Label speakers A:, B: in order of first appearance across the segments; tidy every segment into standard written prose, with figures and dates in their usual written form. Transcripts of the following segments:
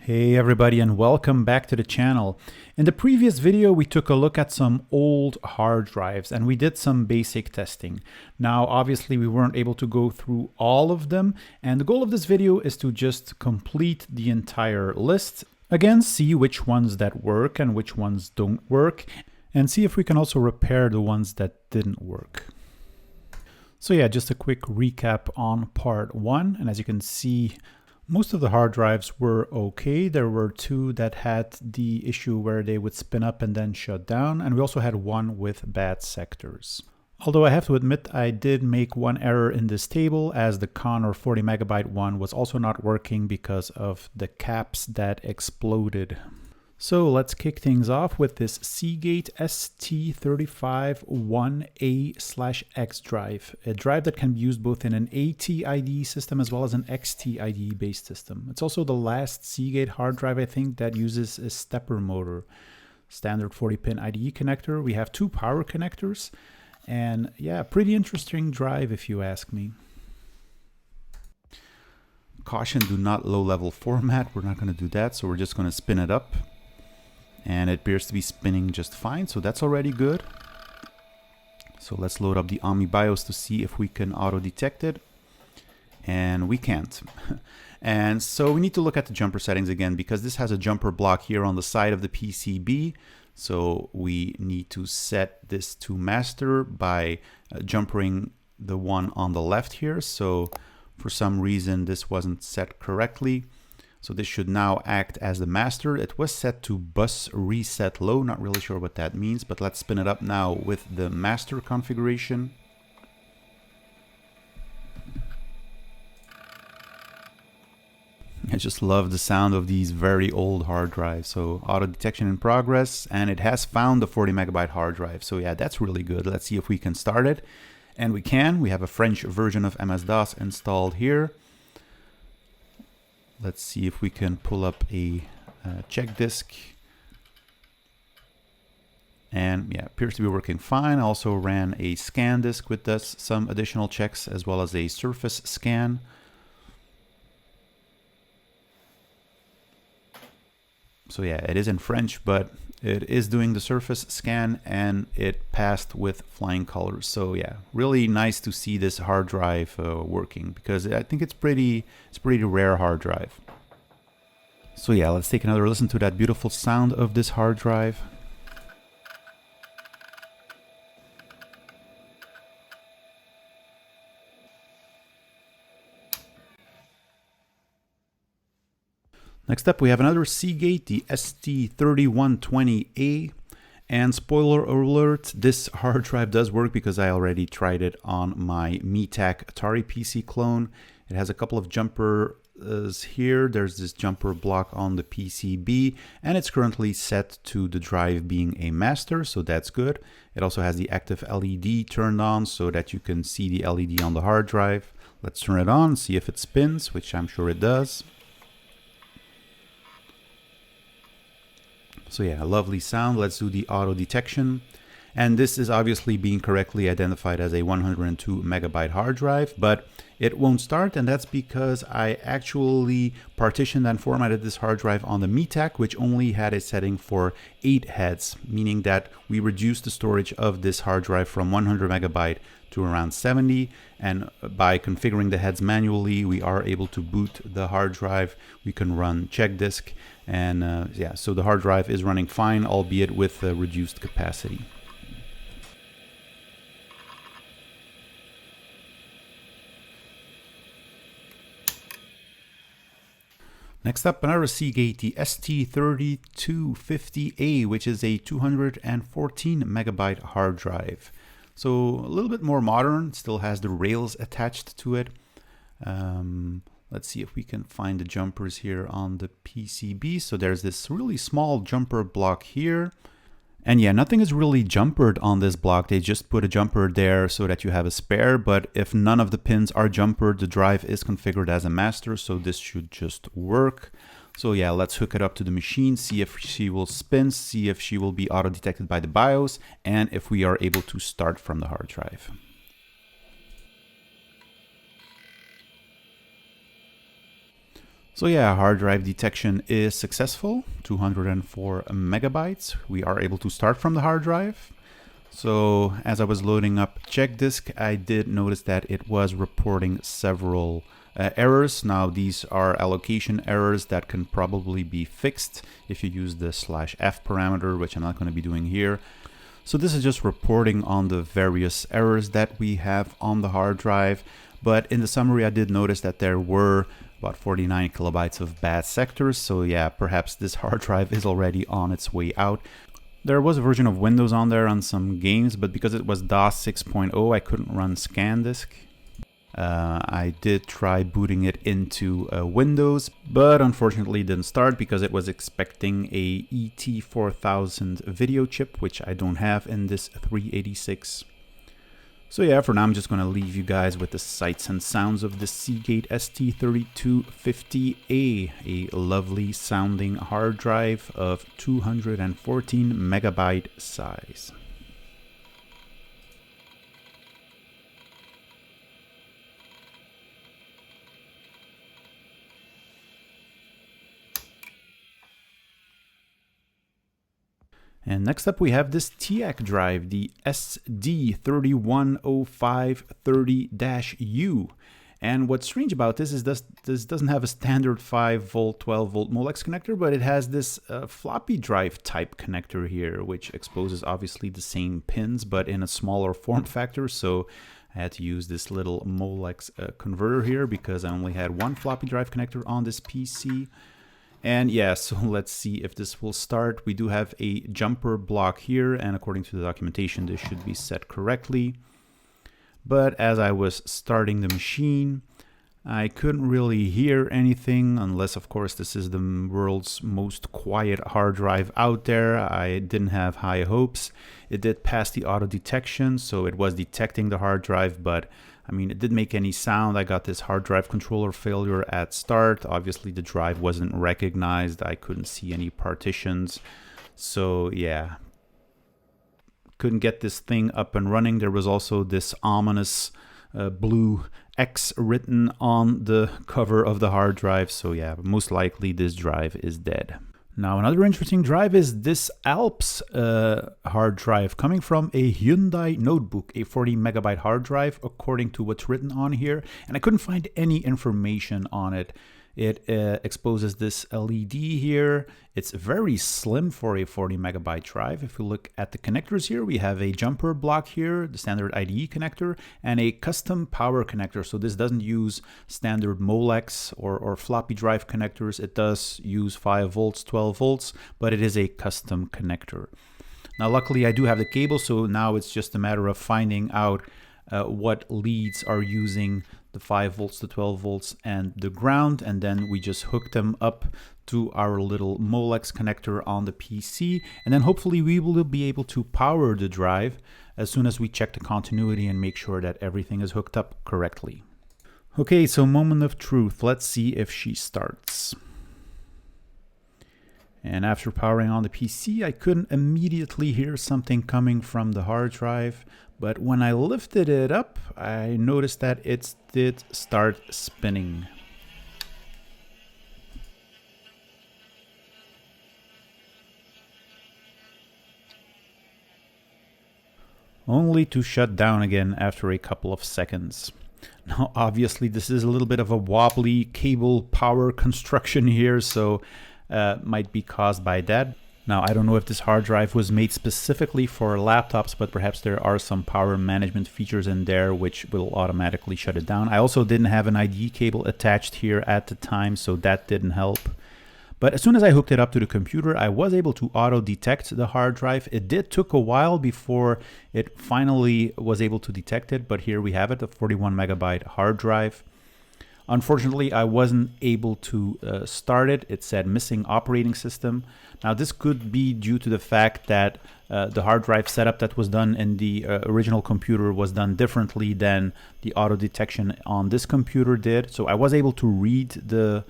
A: Hey everybody, and welcome back to the channel. In the previous video we took a look at some old hard drives and we did some basic testing. Now obviously we weren't able to go through all of them, and the goal of this video is to just complete the entire list. Again, see which ones that work and which ones don't work, and see if we can also repair the ones that didn't work. So yeah, just a quick recap on part 1, and as you can see, most of the hard drives were okay. There were two that had the issue where they would spin up and then shut down, and we also had one with bad sectors. Although I have to admit I did make one error in this table, as the Connor 40 megabyte one was also not working because of the caps that exploded. So let's kick things off with this Seagate ST351A/X drive, a drive that can be used both in an AT-ID system as well as an XT-ID based system. It's also the last Seagate hard drive, I think, that uses a stepper motor. Standard 40-pin IDE connector. We have two power connectors, and yeah, pretty interesting drive if you ask me. Caution, do not low-level format. We're not going to do that, so we're just going to spin it up. And it appears to be spinning just fine, so that's already good. So let's load up the Omni BIOS to see if we can auto-detect it. And we can't. And so we need to look at the jumper settings again, because this has a jumper block here on the side of the PCB. So we need to set this to master by jumpering the one on the left here. So for some reason this wasn't set correctly. So this should now act as the master. It was set to bus reset low, not really sure what that means, but let's spin it up now with the master configuration. I just love the sound of these very old hard drives. So auto detection in progress, and it has found the 40 megabyte hard drive. So yeah, that's really good. Let's see if we can start it. And we can. We have a French version of MS-DOS installed here. Let's see if we can pull up a check disk. And yeah, appears to be working fine. I also ran a scan disk with this, some additional checks, as well as a surface scan. So yeah, it is in French, but it is doing the surface scan, and it passed with flying colors. So yeah, really nice to see this hard drive working, because I think it's pretty rare hard drive. So yeah, let's take another listen to that beautiful sound of this hard drive. Next up, we have another Seagate, the ST3120A. And spoiler alert, this hard drive does work because I already tried it on my Teac Atari PC clone. It has a couple of jumpers here. There's this jumper block on the PCB, and it's currently set to the drive being a master, so that's good. It also has the active LED turned on so that you can see the LED on the hard drive. Let's turn it on, see if it spins, which I'm sure it does. So yeah, lovely sound. Let's do the auto detection. And this is obviously being correctly identified as a 102 megabyte hard drive, but it won't start, and that's because I actually partitioned and formatted this hard drive on the Teac, which only had a setting for 8 heads, meaning that we reduced the storage of this hard drive from 100 megabyte to around 70, and by configuring the heads manually, we are able to boot the hard drive. We can run check disk, and yeah, so the hard drive is running fine, albeit with reduced capacity. Next up, another Seagate, the ST3250A, which is a 214 megabyte hard drive. So a little bit more modern, still has the rails attached to it. Let's see if we can find the jumpers here on the PCB. So there's this really small jumper block here. And yeah, nothing is really jumpered on this block. They just put a jumper there so that you have a spare. But if none of the pins are jumpered, the drive is configured as a master. So this should just work. So yeah, let's hook it up to the machine, see if she will spin, see if she will be auto detected by the BIOS, and if we are able to start from the hard drive. So yeah, hard drive detection is successful, 204 megabytes. We are able to start from the hard drive. So as I was loading up check disk, I did notice that it was reporting several errors. Now these are allocation errors that can probably be fixed if you use the /f parameter, which I'm not going to be doing here. So this is just reporting on the various errors that we have on the hard drive. But in the summary, I did notice that there were about 49 kilobytes of bad sectors. So yeah, perhaps this hard drive is already on its way out. There was a version of Windows on there on some games, but because it was DOS 6.0, I couldn't run ScanDisk. I did try booting it into Windows, but unfortunately it didn't start because it was expecting a ET4000 video chip, which I don't have in this 386. So yeah, for now I'm just going to leave you guys with the sights and sounds of the Seagate ST3250A, a lovely sounding hard drive of 214 megabyte size. And next up we have this Teac drive, the SD-3105 30-U. And what's strange about this is this doesn't have a standard 5-volt, 12-volt Molex connector, but it has this floppy drive type connector here, which exposes obviously the same pins, but in a smaller form factor. So I had to use this little Molex converter here because I only had one floppy drive connector on this PC. And yeah, so let's see if this will start. We do have a jumper block here, and according to the documentation, this should be set correctly. But as I was starting the machine, I couldn't really hear anything, unless of course this is the world's most quiet hard drive out there. I didn't have high hopes. It did pass the auto detection, so it was detecting the hard drive, but I mean, it didn't make any sound. I got this hard drive controller failure at start. Obviously, the drive wasn't recognized. I couldn't see any partitions. So yeah, couldn't get this thing up and running. There was also this ominous blue X written on the cover of the hard drive. So yeah, most likely this drive is dead. Now, another interesting drive is this ALPS hard drive coming from a Hyundai notebook, a 40 megabyte hard drive, according to what's written on here. And I couldn't find any information on it. It exposes this LED here. It's very slim for a 40 megabyte drive. If we look at the connectors here, we have a jumper block here, the standard IDE connector, and a custom power connector. So this doesn't use standard Molex or floppy drive connectors. It does use 5 volts, 12 volts, but it is a custom connector. Now, luckily I do have the cable, so now it's just a matter of finding out what leads are using the 5 volts, the 12 volts, and the ground, and then we just hook them up to our little Molex connector on the PC, and then hopefully we will be able to power the drive as soon as we check the continuity and make sure that everything is hooked up correctly. Okay, so moment of truth. Let's see if she starts. And after powering on the PC, I couldn't immediately hear something coming from the hard drive. But when I lifted it up, I noticed that it did start spinning. Only to shut down again after a couple of seconds. Now, obviously, this is a little bit of a wobbly cable power construction here, so might be caused by that. Now, I don't know if this hard drive was made specifically for laptops, but perhaps there are some power management features in there which will automatically shut it down. I also didn't have an IDE cable attached here at the time, so that didn't help. But as soon as I hooked it up to the computer, I was able to auto-detect the hard drive. It did took a while before it finally was able to detect it, but here we have it, a 41 megabyte hard drive. Unfortunately, I wasn't able to start it. It said missing operating system. Now, this could be due to the fact that the hard drive setup that was done in the original computer was done differently than the auto detection on this computer did. So I was able to read the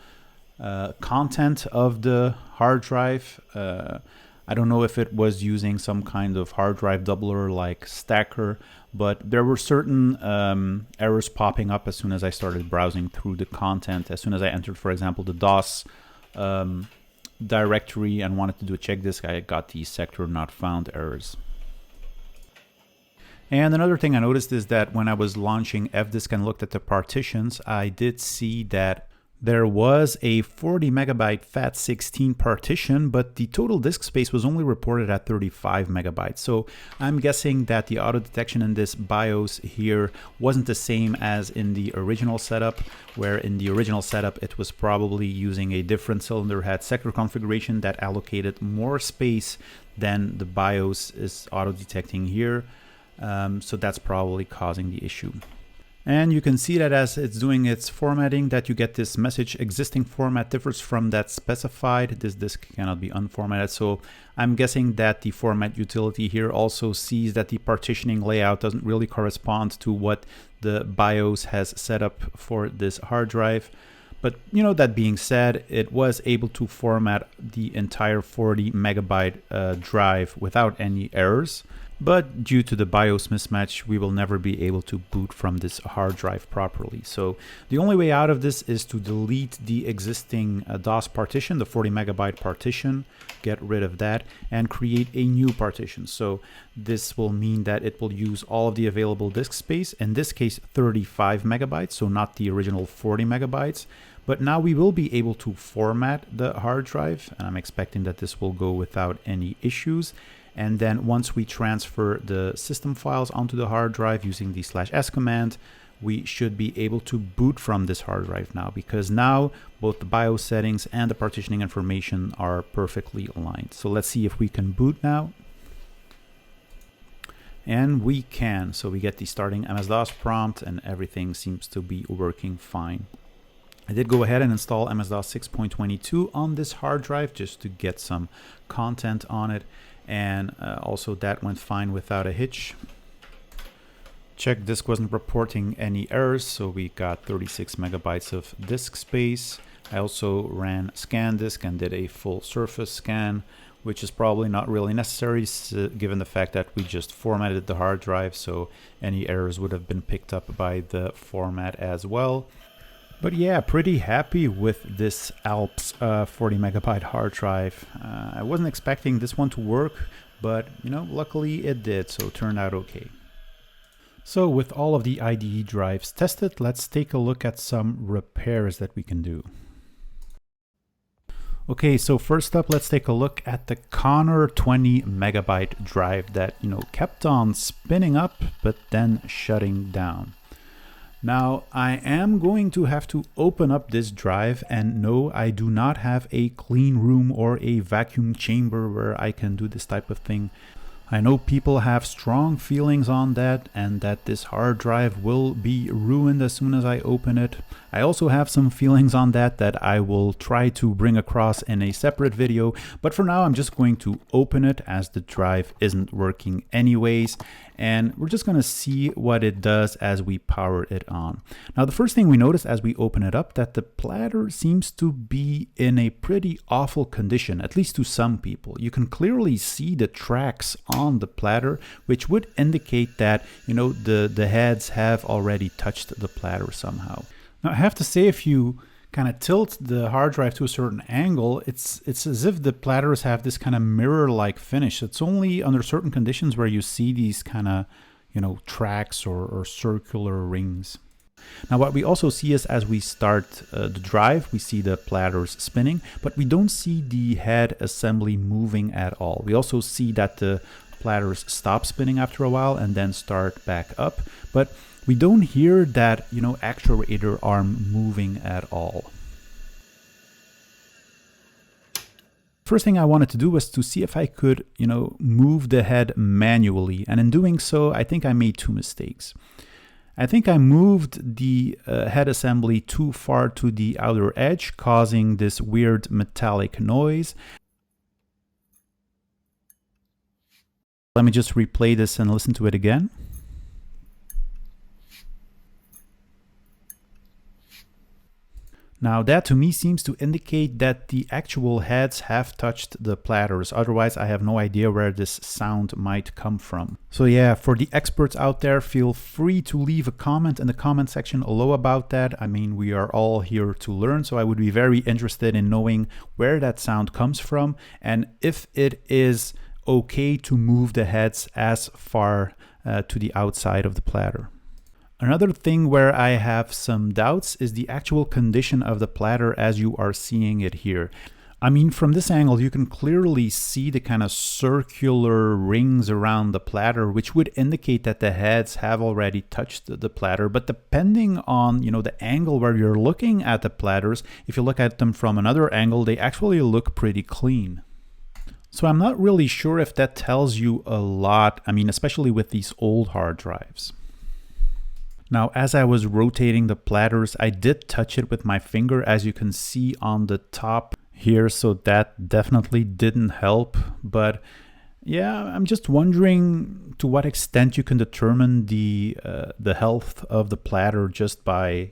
A: content of the hard drive. I don't know if it was using some kind of hard drive doubler like Stacker, but there were certain errors popping up as soon as I started browsing through the content. As soon as I entered, for example, the DOS directory and wanted to do a check disk, I got the sector not found errors. And another thing I noticed is that when I was launching fdisk and looked at the partitions, I did see that there was a 40 megabyte FAT16 partition, but the total disk space was only reported at 35 megabytes. So I'm guessing that the auto detection in this BIOS here wasn't the same as in the original setup, where in the original setup it was probably using a different cylinder head sector configuration that allocated more space than the BIOS is auto detecting here. So that's probably causing the issue. And you can see that as it's doing its formatting that you get this message: existing format differs from that specified. This disk cannot be unformatted. So I'm guessing that the format utility here also sees that the partitioning layout doesn't really correspond to what the BIOS has set up for this hard drive. But you know, that being said, it was able to format the entire 40 megabyte drive without any errors. But due to the BIOS mismatch, we will never be able to boot from this hard drive properly. So the only way out of this is to delete the existing DOS partition, the 40 megabyte partition, get rid of that and create a new partition. So this will mean that it will use all of the available disk space, in this case 35 megabytes, so not the original 40 megabytes. But now we will be able to format the hard drive, and I'm expecting that this will go without any issues. And then once we transfer the system files onto the hard drive using the /s command, we should be able to boot from this hard drive now, because now both the BIOS settings and the partitioning information are perfectly aligned. So let's see if we can boot now. And we can. So we get the starting MS-DOS prompt and everything seems to be working fine. I did go ahead and install MS-DOS 6.22 on this hard drive just to get some content on it. And also that went fine without a hitch. Check disk wasn't reporting any errors, so we got 36 megabytes of disk space. I also ran ScanDisk and did a full surface scan, which is probably not really necessary given the fact that we just formatted the hard drive, so any errors would have been picked up by the format as well. But yeah, pretty happy with this ALPS 40 megabyte hard drive. I wasn't expecting this one to work, but you know, luckily it did, so it turned out okay. So with all of the IDE drives tested, let's take a look at some repairs that we can do. Okay, so first up, let's take a look at the Connor 20 megabyte drive that, you know, kept on spinning up, but then shutting down. Now, I am going to have to open up this drive, and no, I do not have a clean room or a vacuum chamber where I can do this type of thing. I know people have strong feelings on that, and that this hard drive will be ruined as soon as I open it. I also have some feelings on that I will try to bring across in a separate video, but for now I'm just going to open it as the drive isn't working anyways, and we're just going to see what it does as we power it on. Now, the first thing we notice as we open it up, that the platter seems to be in a pretty awful condition, at least to some people. You can clearly see the tracks on the platter, which would indicate that, you know, the heads have already touched the platter somehow. Now, I have to say, if you kind of tilt the hard drive to a certain angle, it's as if the platters have this kind of mirror-like finish. It's only under certain conditions where you see these kind of, you know, tracks or circular rings. Now, what we also see is as we start the drive, we see the platters spinning, but we don't see the head assembly moving at all. We also see that the platters stop spinning after a while and then start back up, but we don't hear that, you know, actuator arm moving at all. First thing I wanted to do was to see if I could, you know, move the head manually. And in doing so, I think I made two mistakes. I think I moved the head assembly too far to the outer edge, causing this weird metallic noise. Let me just replay this and listen to it again. Now that to me seems to indicate that the actual heads have touched the platters. Otherwise, I have no idea where this sound might come from. So yeah, for the experts out there, feel free to leave a comment in the comment section below about that. I mean, we are all here to learn, so I would be very interested in knowing where that sound comes from and if it is okay to move the heads as far to the outside of the platter. Another thing where I have some doubts is the actual condition of the platter as you are seeing it here. I mean, from this angle, you can clearly see the kind of circular rings around the platter, which would indicate that the heads have already touched the platter. But depending on, the angle where you're looking at the platters, if you look at them from another angle, they actually look pretty clean. So I'm not really sure if that tells you a lot. I mean, especially with these old hard drives. Now, as I was rotating the platters, I did touch it with my finger, as you can see on the top here, so that definitely didn't help. But yeah, I'm just wondering to what extent you can determine the health of the platter just by,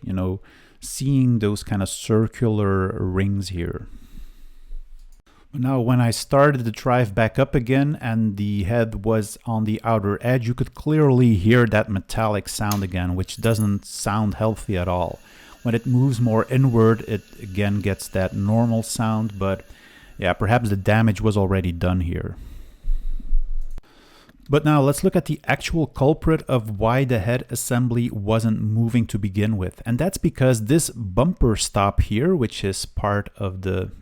A: seeing those kind of circular rings here. Now, when I started the drive back up again and the head was on the outer edge, you could clearly hear that metallic sound again, which doesn't sound healthy at all. When it moves more inward, it again gets that normal sound, but yeah, perhaps the damage was already done here. But now let's look at the actual culprit of why the head assembly wasn't moving to begin with. And that's because this bumper stop here, which is part of the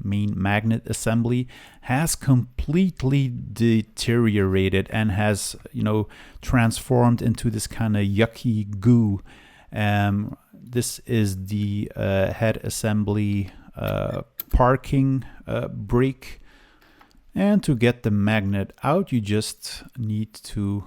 A: main magnet assembly, has completely deteriorated and has transformed into this kind of yucky goo. This is the head assembly parking brake. And to get the magnet out, you just need to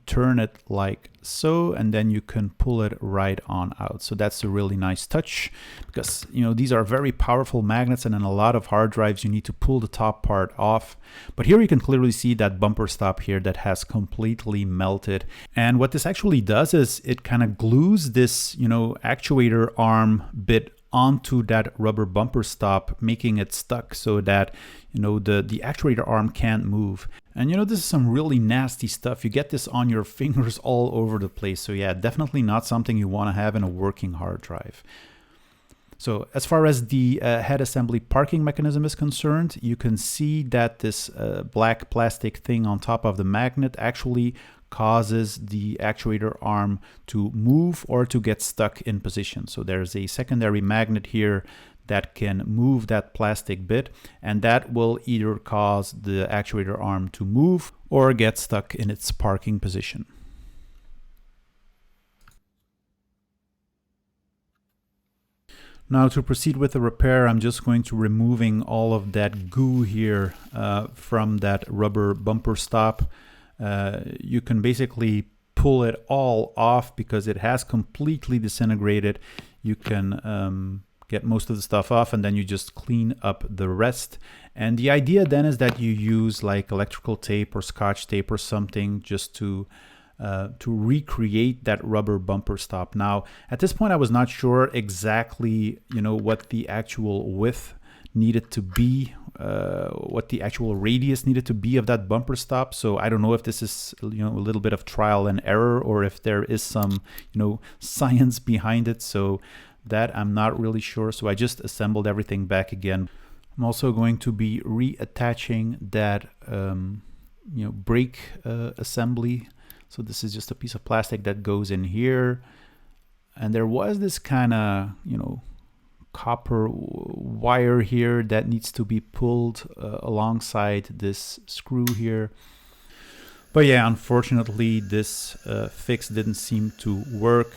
A: turn it like so, and then you can pull it right on out. So that's a really nice touch, because these are very powerful magnets, and in a lot of hard drives you need to pull the top part off. But here you can clearly see that bumper stop here that has completely melted. And what this actually does is it kind of glues this actuator arm bit onto that rubber bumper stop, making it stuck so that the actuator arm can't move. And this is some really nasty stuff. You get this on your fingers all over the place. So yeah, definitely not something you want to have in a working hard drive. So as far as the head assembly parking mechanism is concerned, you can see that this black plastic thing on top of the magnet actually causes the actuator arm to move or to get stuck in position. So there's a secondary magnet here that can move that plastic bit, and that will either cause the actuator arm to move or get stuck in its parking position. Now, to proceed with the repair, I'm just going to removing all of that goo here from that rubber bumper stop. You can basically pull it all off because it has completely disintegrated. You can get most of the stuff off, and then you just clean up the rest. And the idea then is that you use like electrical tape or scotch tape or something just to recreate that rubber bumper stop. Now, at this point, I was not sure exactly, what the actual width needed to be, what the actual radius needed to be of that bumper stop. So I don't know if this is a little bit of trial and error, or if there is some science behind it. So that I'm not really sure. So I just assembled everything back again. I'm also going to be reattaching that brake assembly. So this is just a piece of plastic that goes in here, and there was this kind of copper wire here that needs to be pulled alongside this screw here. But yeah, unfortunately this fix didn't seem to work.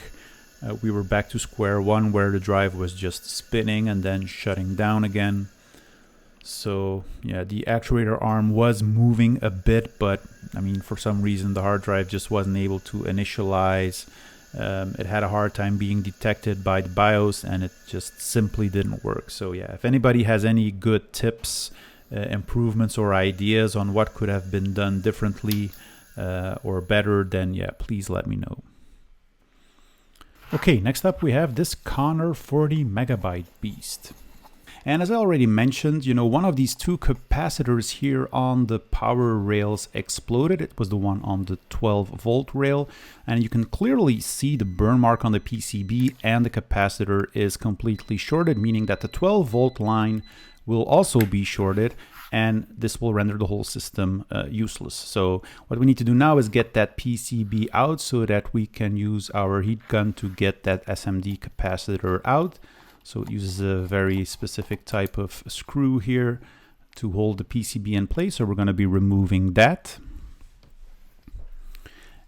A: We were back to square one, where the drive was just spinning and then shutting down again. So yeah, the actuator arm was moving a bit, but I mean, for some reason the hard drive just wasn't able to initialize. It had a hard time being detected by the BIOS, and it just simply didn't work. So yeah, if anybody has any good tips, improvements, or ideas on what could have been done differently or better, then yeah, please let me know. Okay, next up we have this Connor 40 megabyte beast. And as I already mentioned, one of these two capacitors here on the power rails exploded. It was the one on the 12 volt rail. And you can clearly see the burn mark on the PCB, and the capacitor is completely shorted, meaning that the 12 volt line will also be shorted, and this will render the whole system useless. So what we need to do now is get that PCB out so that we can use our heat gun to get that SMD capacitor out. So it uses a very specific type of screw here to hold the PCB in place. So we're going to be removing that.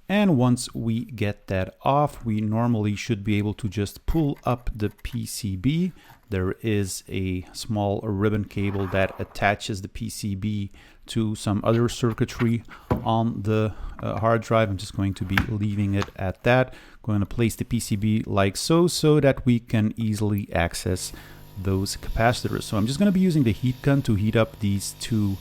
A: And once we get that off, we normally should be able to just pull up the PCB. There is a small ribbon cable that attaches the PCB to some other circuitry on the hard drive. I'm just going to be leaving it at that. Going to place the PCB like so that we can easily access those capacitors. So I'm just going to be using the heat gun to heat up these two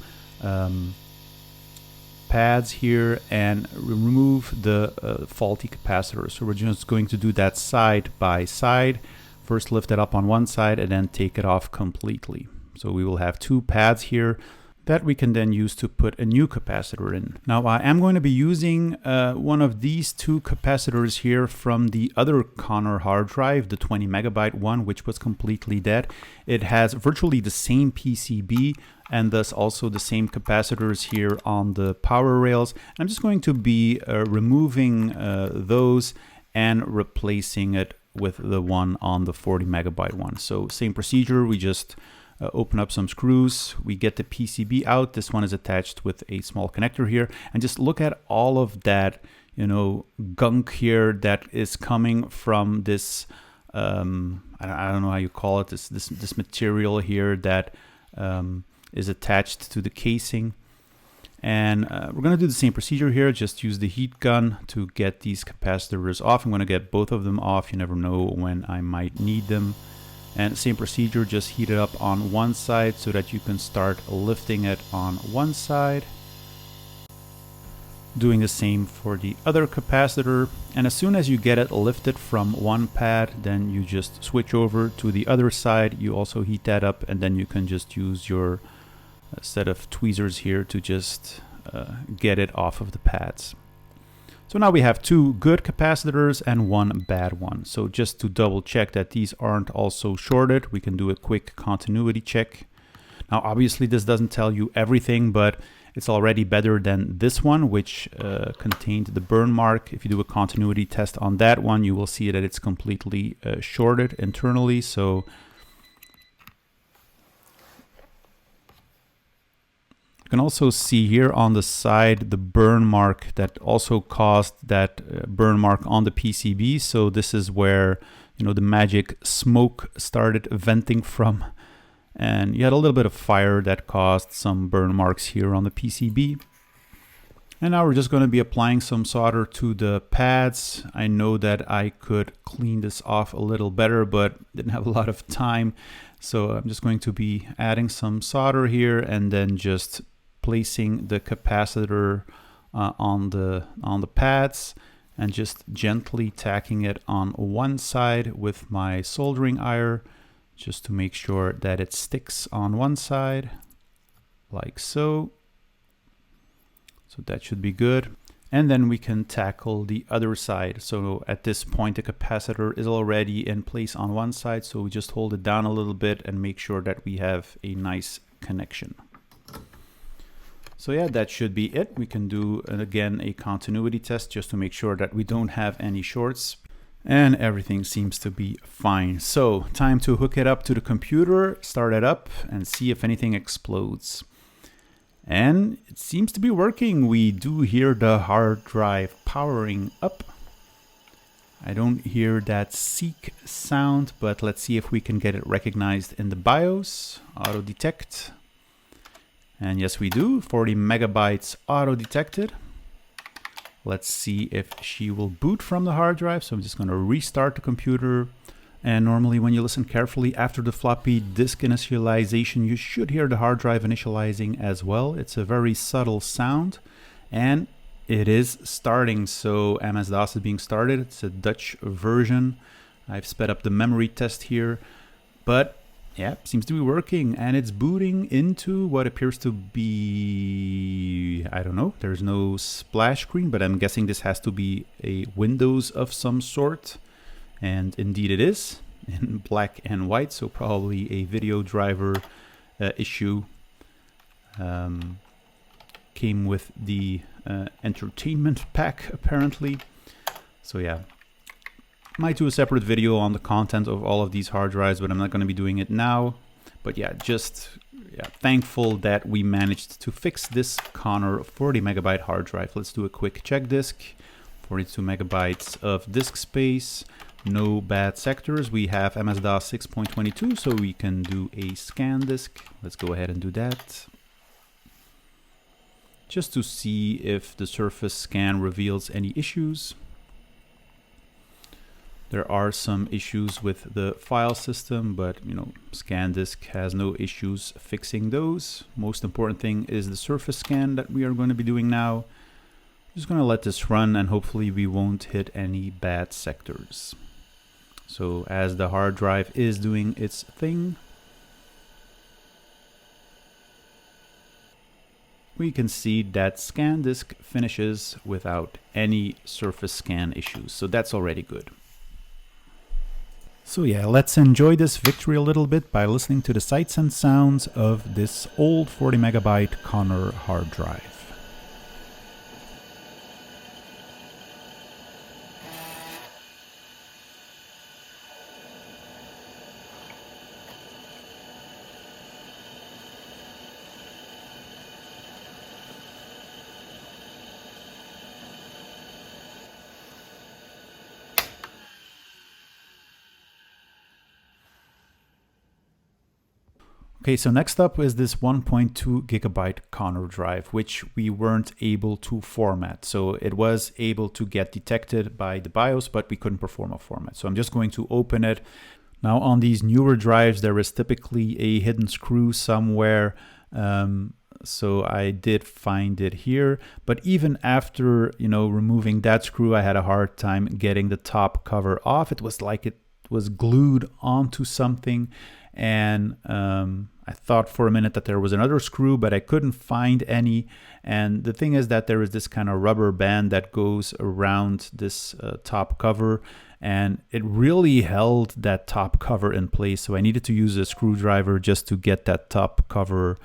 A: pads here and remove the faulty capacitors. So we're just going to do that side by side. First lift it up on one side and then take it off completely. So we will have two pads here that we can then use to put a new capacitor in. Now I am going to be using one of these two capacitors here from the other Connor hard drive, the 20 megabyte one, which was completely dead. It has virtually the same PCB and thus also the same capacitors here on the power rails. I'm just going to be removing those and replacing it with the one on the 40 megabyte one. So same procedure, we just open up some screws, we get the PCB out. This one is attached with a small connector here, and just look at all of that, gunk here that is coming from this, I don't know how you call it, this material here that is attached to the casing. And we're going to do the same procedure here, just use the heat gun to get these capacitors off. I'm going to get both of them off. You never know when I might need them. And same procedure, just heat it up on one side so that you can start lifting it on one side. Doing the same for the other capacitor. And as soon as you get it lifted from one pad, then you just switch over to the other side. You also heat that up, and then you can just use your set of tweezers here to just get it off of the pads. So now we have two good capacitors and one bad one. So just to double check that these aren't also shorted, we can do a quick continuity check. Now obviously this doesn't tell you everything, but it's already better than this one, which contained the burn mark. If you do a continuity test on that one, you will see that it's completely shorted internally. So you can also see here on the side the burn mark that also caused that burn mark on the PCB. So this is where, the magic smoke started venting from. And you had a little bit of fire that caused some burn marks here on the PCB. And now we're just going to be applying some solder to the pads. I know that I could clean this off a little better, but didn't have a lot of time. So I'm just going to be adding some solder here and then just placing the capacitor on the pads and just gently tacking it on one side with my soldering iron, just to make sure that it sticks on one side, like so. So that should be good. And then we can tackle the other side. So at this point, the capacitor is already in place on one side. So we just hold it down a little bit and make sure that we have a nice connection. So yeah, that should be it. We can do, again, a continuity test just to make sure that we don't have any shorts. And everything seems to be fine. So time to hook it up to the computer, start it up, and see if anything explodes. And it seems to be working. We do hear the hard drive powering up. I don't hear that seek sound, but let's see if we can get it recognized in the BIOS. Auto detect. And yes, we do. 40 megabytes auto detected. Let's see if she will boot from the hard drive. So I'm just going to restart the computer. And normally when you listen carefully after the floppy disk initialization, you should hear the hard drive initializing as well. It's a very subtle sound and it is starting. So MS-DOS is being started. It's a Dutch version. I've sped up the memory test here, but yeah, seems to be working, and it's booting into what appears to be, I don't know, there's no splash screen, but I'm guessing this has to be a Windows of some sort, and indeed it is, in black and white, so probably a video driver issue. Came with the entertainment pack apparently. So yeah, might do a separate video on the content of all of these hard drives, but I'm not going to be doing it now. But yeah, just thankful that we managed to fix this Connor 40 megabyte hard drive. Let's do a quick check disk. 42 megabytes of disk space, no bad sectors. We have MS-DOS 6.22, so we can do a scan disk. Let's go ahead and do that, just to see if the surface scan reveals any issues. There are some issues with the file system, but you know, ScanDisk has no issues fixing those. Most important thing is the surface scan that we are going to be doing now. Just going to let this run, and hopefully we won't hit any bad sectors. So as the hard drive is doing its thing, we can see that ScanDisk finishes without any surface scan issues. So that's already good. So yeah, let's enjoy this victory a little bit by listening to the sights and sounds of this old 40 megabyte Connor hard drive. Okay, so next up is this 1.2 gigabyte Connor drive, which we weren't able to format. So it was able to get detected by the BIOS, but we couldn't perform a format. So I'm just going to open it. Now on these newer drives, there is typically a hidden screw somewhere. So I did find it here, but even after, you know, removing that screw, I had a hard time getting the top cover off. It was like it was glued onto something, and I thought for a minute that there was another screw, but I couldn't find any. And the thing is that there is this kind of rubber band that goes around this top cover, and it really held that top cover in place. So I needed to use a screwdriver just to get that top cover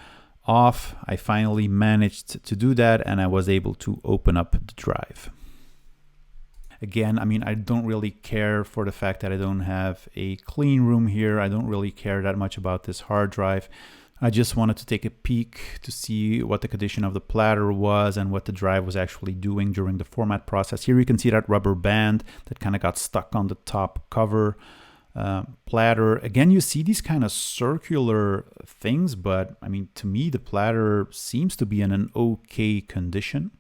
A: off. I finally managed to do that, and I was able to open up the drive. Again, I mean, I don't really care for the fact that I don't have a clean room here. I don't really care that much about this hard drive. I just wanted to take a peek to see what the condition of the platter was and what the drive was actually doing during the format process. Here you can see that rubber band that kind of got stuck on the top cover platter. Again, you see these kind of circular things, but I mean, to me, the platter seems to be in an okay condition.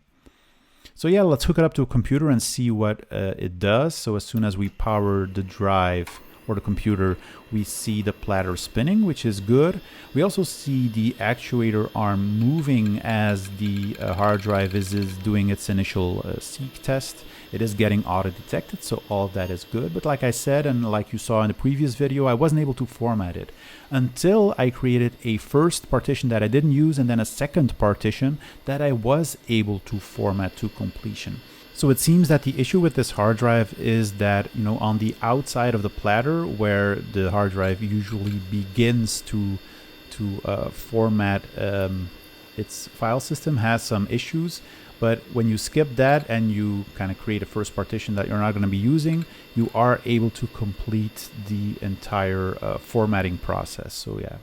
A: So yeah, let's hook it up to a computer and see what it does. So as soon as we power the drive or the computer, we see the platter spinning, which is good. We also see the actuator arm moving as the hard drive is doing its initial seek test. It is getting auto detected, so all of that is good. But like I said, and like you saw in the previous video, I wasn't able to format it until I created a first partition that I didn't use and then a second partition that I was able to format to completion. So it seems that the issue with this hard drive is that, you know, on the outside of the platter where the hard drive usually begins to format its file system has some issues. But when you skip that and you kind of create a first partition that you're not going to be using, you are able to complete the entire formatting process. So yeah,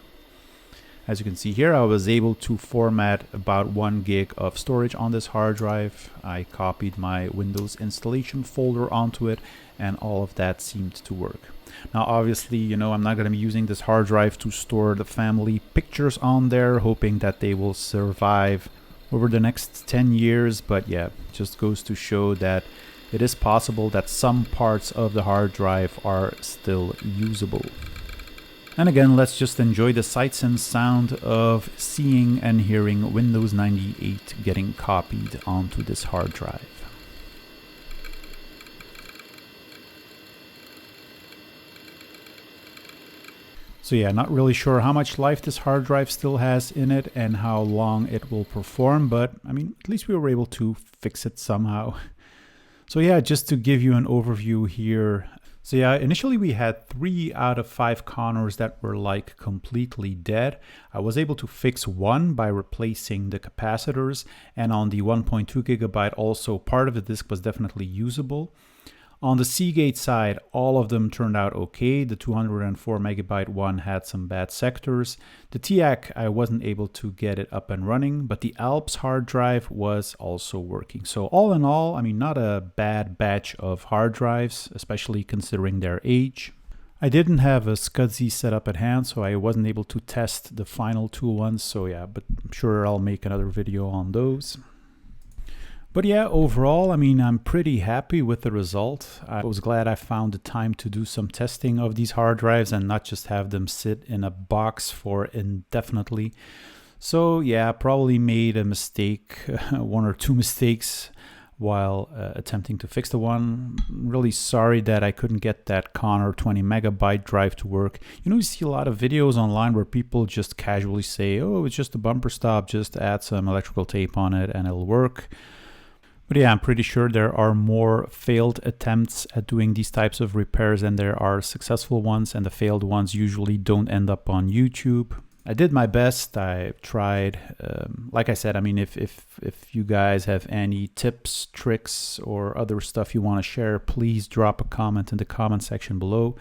A: as you can see here, I was able to format about 1 gig of storage on this hard drive. I copied my Windows installation folder onto it, and all of that seemed to work. Now, obviously, you know, I'm not going to be using this hard drive to store the family pictures on there, hoping that they will survive over the next 10 years. But yeah, just goes to show that it is possible that some parts of the hard drive are still usable. And again, let's just enjoy the sights and sound of seeing and hearing Windows 98 getting copied onto this hard drive. So yeah, not really sure how much life this hard drive still has in it and how long it will perform, but I mean, at least we were able to fix it somehow. So yeah, just to give you an overview here. So yeah, initially we had 3 out of 5 connors that were like completely dead. I was able to fix one by replacing the capacitors, and on the 1.2 gigabyte also part of the disk was definitely usable. On the Seagate side, all of them turned out okay. The 204 megabyte one had some bad sectors. The Teac, I wasn't able to get it up and running, but the ALPS hard drive was also working. So all in all, I mean, not a bad batch of hard drives, especially considering their age. I didn't have a SCSI set up at hand, so I wasn't able to test the final 2 ones. So yeah, but I'm sure I'll make another video on those. But yeah, overall, I mean, I'm pretty happy with the result. I was glad I found the time to do some testing of these hard drives and not just have them sit in a box for indefinitely. So yeah, probably made a mistake, 1 or 2 mistakes while attempting to fix the one. Really sorry that I couldn't get that Connor 20 megabyte drive to work. You know, you see a lot of videos online where people just casually say, oh, it's just a bumper stop, just add some electrical tape on it and it'll work. But yeah, I'm pretty sure there are more failed attempts at doing these types of repairs than there are successful ones, and the failed ones usually don't end up on YouTube. I did my best. I tried. Like I said, I mean, if you guys have any tips, tricks, or other stuff you want to share, please drop a comment in the comment section below.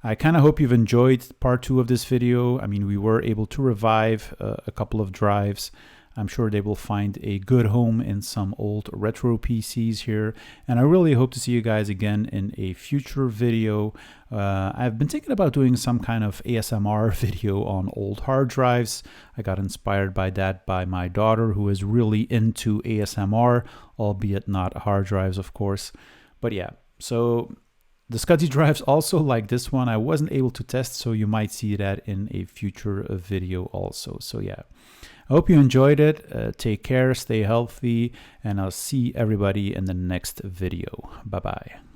A: I kind of hope you've enjoyed part 2 of this video. I mean, we were able to revive a couple of drives. I'm sure they will find a good home in some old retro PCs here. And I really hope to see you guys again in a future video. I've been thinking about doing some kind of ASMR video on old hard drives. I got inspired by that by my daughter, who is really into ASMR, albeit not hard drives, of course. But yeah, so the SCSI drives also, like this one, I wasn't able to test, so you might see that in a future video also. So yeah, I hope you enjoyed it. Take care, stay healthy, and I'll see everybody in the next video. Bye-bye.